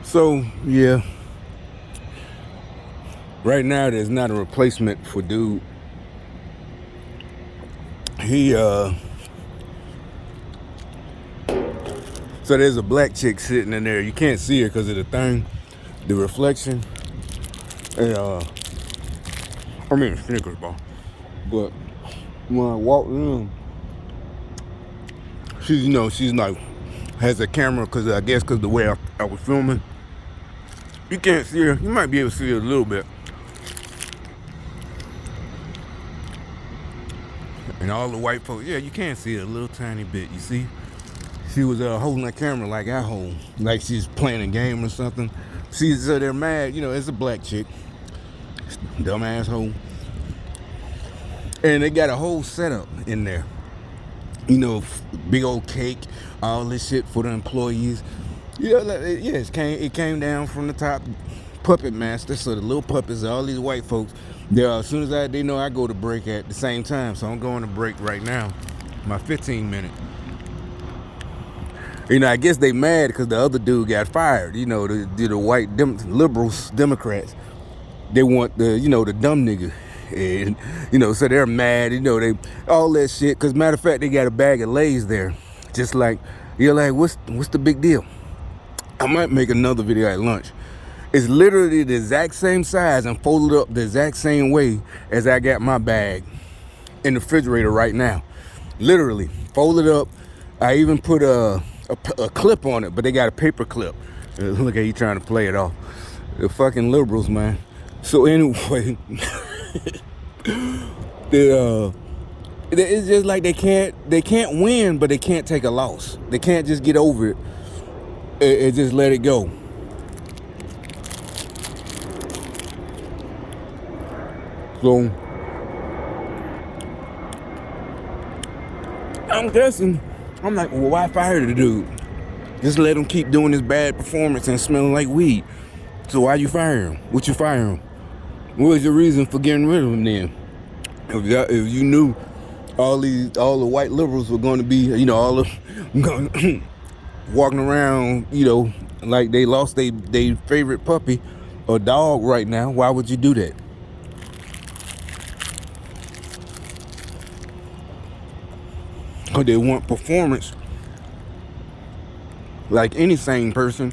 So yeah, right now there's not a replacement for dude. He so there's a black chick sitting in there. You can't see her because of the thing, the reflection. And I mean Snickers bar. But when I walked in, she's like has a camera because I guess because the way I was filming, you can't see her. You might be able to see her a little bit. And all the white folks, yeah, you can see it a little tiny bit. You see, she was holding that camera like I hold, like she's playing a game or something. So they're mad. It's a black chick, dumb asshole, and they got a whole setup in there. Big old cake, all this shit for the employees. It came down from the top, puppet master. So the little puppets, all these white folks. As soon as they know I go to break at the same time, so I'm going to break right now, my 15 minute. I guess they mad because the other dude got fired. The white liberals, Democrats, they want the dumb nigga. And so they're mad, they all that shit. Cause matter of fact, they got a bag of Lay's there. Just like, you're like, what's the big deal? I might make another video at lunch. It's literally the exact same size and folded up the exact same way as I got my bag in the refrigerator right now. Literally folded up. I even put a clip on it, but they got a paper clip. Look at you trying to play it off. The fucking liberals, man. So anyway, it's just like they can't win, but they can't take a loss. They can't just get over it and just let it go. So I'm guessing, I'm like, well, why fire the dude? Just let him keep doing his bad performance and smelling like weed. So why you fire him? What you fire him? What was your reason for getting rid of him then? If you knew all the white liberals were going to be, all of walking around, like they lost their favorite puppy or dog right now, why would you do that? Because they want performance. Like any sane person.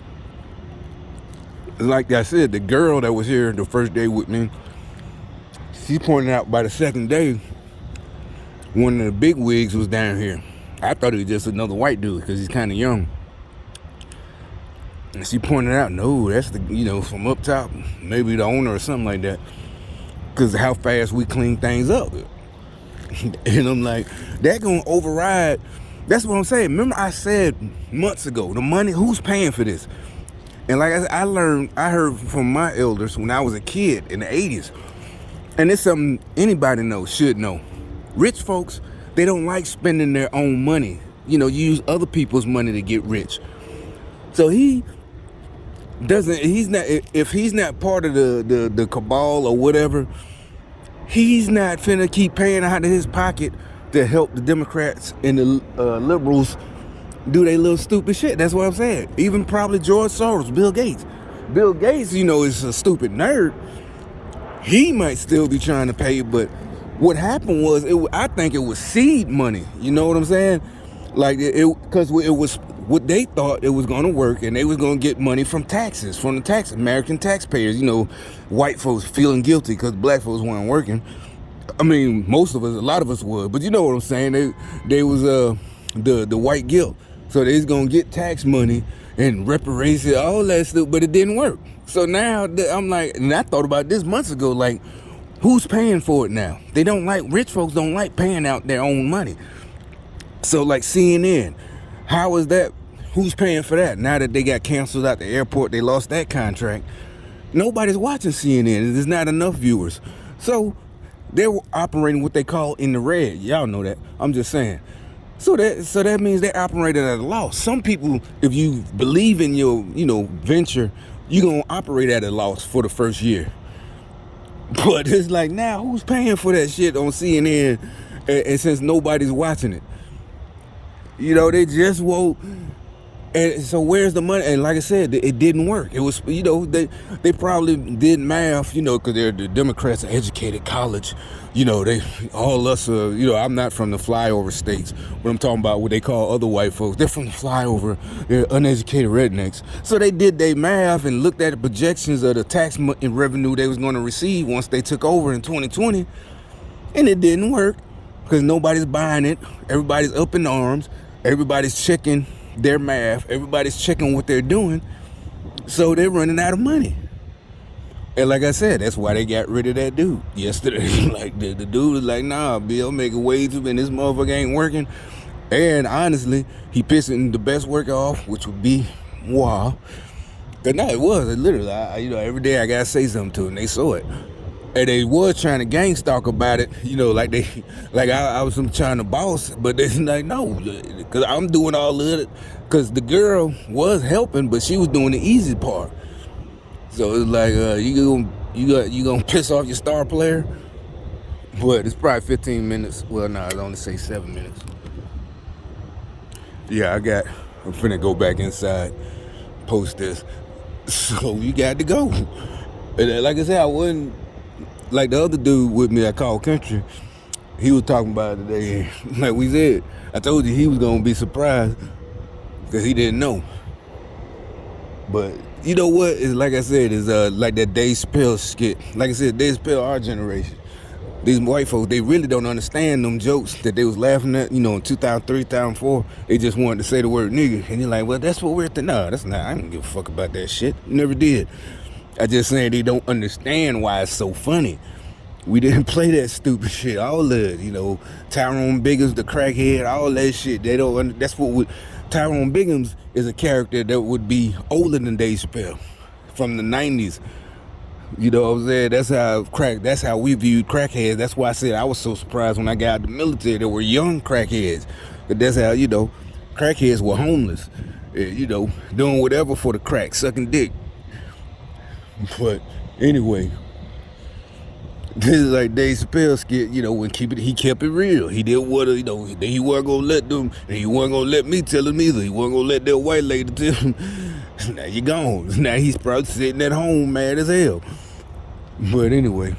Like I said, the girl that was here the first day with me, she pointed out by the second day, one of the big wigs was down here. I thought it was just another white dude because he's kind of young. And she pointed out, no, that's the, from up top, maybe the owner or something like that. Because of how fast we clean things up. And I'm like, that gonna override. That's what I'm saying. Remember I said months ago, the money, who's paying for this? And like I heard from my elders when I was a kid in the 80s. And it's something anybody should know. Rich folks, they don't like spending their own money. You use other people's money to get rich. So he's not, if he's not part of the cabal or whatever, he's not finna keep paying out of his pocket to help the Democrats and the liberals do their little stupid shit. That's what I'm saying. Even probably George Soros, Bill Gates. Bill Gates, is a stupid nerd. He might still be trying to pay, but what happened was, I think it was seed money. You know what I'm saying? Like because it was what they thought it was going to work, and they was going to get money from taxes, from the American taxpayers. White folks feeling guilty because black folks weren't working. I mean, most of us, a lot of us would, but you know what I'm saying? They was the white guilt, so they was going to get tax money and reparations, all that stuff, but it didn't work. So now I'm like, and I thought about this months ago, like, who's paying for it now? Rich folks don't like paying out their own money. So like CNN, how is that? Who's paying for that? Now that they got canceled out the airport, they lost that contract. Nobody's watching CNN. There's not enough viewers. So they're operating what they call in the red. Y'all know that. I'm just saying. So that means they're operating at a loss. Some people, if you believe in your, venture, you're going to operate at a loss for the first year. But it's like, now who's paying for that shit on CNN and since nobody's watching it? They just won't. And so where's the money? And like I said, it didn't work. It was, they probably did math, because they're the Democrats are educated college. They all us I'm not from the flyover states. What I'm talking about, what they call other white folks, they're from the flyover. They're uneducated rednecks. So they did their math and looked at the projections of the tax and revenue they was going to receive once they took over in 2020, and it didn't work because nobody's buying it. Everybody's up in arms. Everybody's checking their math. Everybody's checking what they're doing. So they're running out of money. And like I said, that's why they got rid of that dude yesterday. Like the dude was like, nah, Bill, making way too many. This motherfucker ain't working. And honestly, he pissing the best worker off, which would be wow. But no, it was. It literally, every day I gotta say something to them. They saw it. And they was trying to gang stalk about it, I was trying to boss, but they like, no, because I'm doing all of it, because the girl was helping, but she was doing the easy part. So it's like, you gonna piss off your star player? But it's probably 15 minutes. Well, no, it only say 7 minutes. Yeah, I'm finna go back inside, post this. So you got to go. And like I said, I wasn't, like the other dude with me, I called Country, he was talking about it today. Like we said, I told you he was going to be surprised because he didn't know. But you know what? It's like I said, it's like that Dave Chappelle skit. Like I said, Dave Chappelle, our generation. These white folks, they really don't understand them jokes that they was laughing at, in 2003, 2004. They just wanted to say the word nigga. And you're like, well, that's what we're thinking. No, that's not. I don't give a fuck about that shit. Never did. I just saying they don't understand why it's so funny. We didn't play that stupid shit. All of it, Tyrone Biggums, the crackhead, all that shit. They don't. That's what would. Tyrone Biggums is a character that would be older than Dave Chappelle, from the 90s. You know what I'm saying? That's how we viewed crackheads. That's why I said I was so surprised when I got out of the military. There were young crackheads. But that's how crackheads were homeless. Doing whatever for the crack, sucking dick. But anyway, this is like Dave Chappelle skit, when he kept it real. He did what, he wasn't gonna let them, and he wasn't gonna let me tell him either. He wasn't gonna let that white lady tell him. Now you gone. Now he's probably sitting at home mad as hell. But anyway.